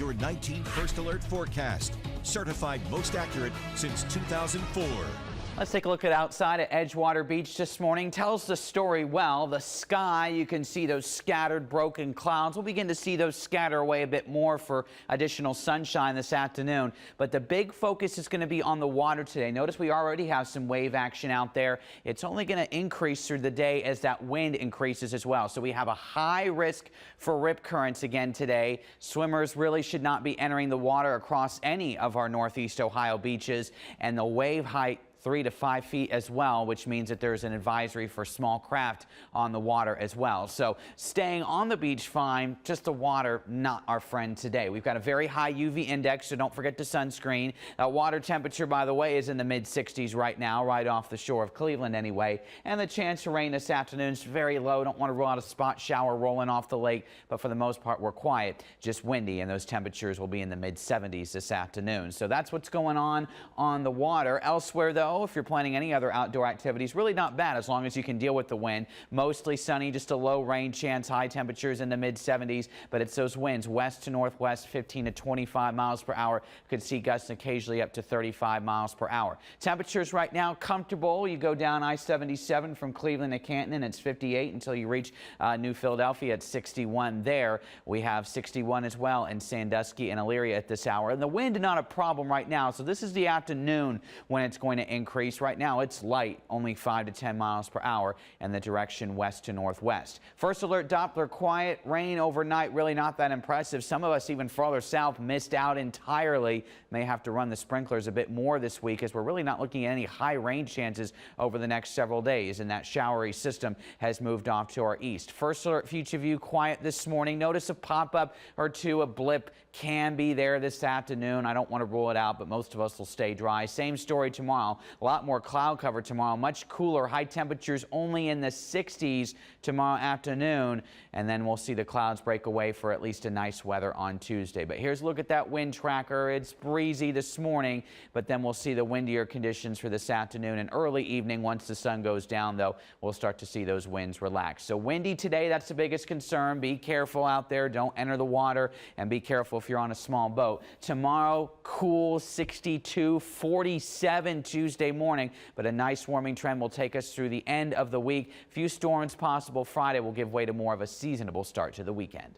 your 19 First Alert forecast. Certified most accurate since 2004. Let's take a look at outside at Edgewater Beach this morning. Tells the story well. The sky, you can see those scattered broken clouds. We'll begin to see those scatter away a bit more for additional sunshine this afternoon. But the big focus is going to be on the water today. Notice we already have some wave action out there. It's only going to increase through the day as that wind increases as well. So we have a high risk for rip currents again today. Swimmers really should not be entering the water across any of our Northeast Ohio beaches, and the wave height 3 to 5 feet as well, which means that there's an advisory for small craft on the water as well. So staying on the beach fine, just the water not our friend today. We've got a very high UV index, so don't forget to sunscreen. Water temperature, by the way, is in the mid-60s right now, right off the shore of Cleveland anyway. And the chance of rain this afternoon is very low. Don't want to rule out a spot shower rolling off the lake, but for the most part we're quiet, just windy, and those temperatures will be in the mid-70s this afternoon. So that's what's going on the water. Elsewhere though, if you're planning any other outdoor activities, really not bad as long as you can deal with the wind. Mostly sunny, just a low rain chance, high temperatures in the mid-70s, but it's those winds west to northwest, 15 to 25 miles per hour. Could see gusts occasionally up to 35 miles per hour. Temperatures right now comfortable. You go down I-77 from Cleveland to Canton and it's 58 until you reach New Philadelphia at 61 there. We have 61 as well in Sandusky and Elyria at this hour. And the wind not a problem right now, so this is the afternoon when it's going to increase. Right now it's light, only 5 to 10 miles per hour, and the direction west to northwest. First alert Doppler quiet. Rain overnight, really not that impressive. Some of us even farther south missed out entirely. May have to run the sprinklers a bit more this week as we're really not looking at any high rain chances over the next several days, and that showery system has moved off to our east. First alert Future View quiet this morning. Notice a pop-up or two, a blip can be there this afternoon. I don't want to rule it out, but most of us will stay dry. Same story tomorrow. A lot more cloud cover tomorrow, much cooler, high temperatures only in the 60s tomorrow afternoon, and then we'll see the clouds break away for at least a nice weather on Tuesday. But here's a look at that wind tracker. It's breezy this morning, but then we'll see the windier conditions for this afternoon and early evening. Once the sun goes down though, we'll start to see those winds relax. So windy today, that's the biggest concern. Be careful out there, don't enter the water, and be careful if you're on a small boat. Tomorrow, cool, 62, 47 Tuesday morning, but a nice warming trend will take us through the end of the week. Few storms possible Friday will give way to more of a seasonable start to the weekend.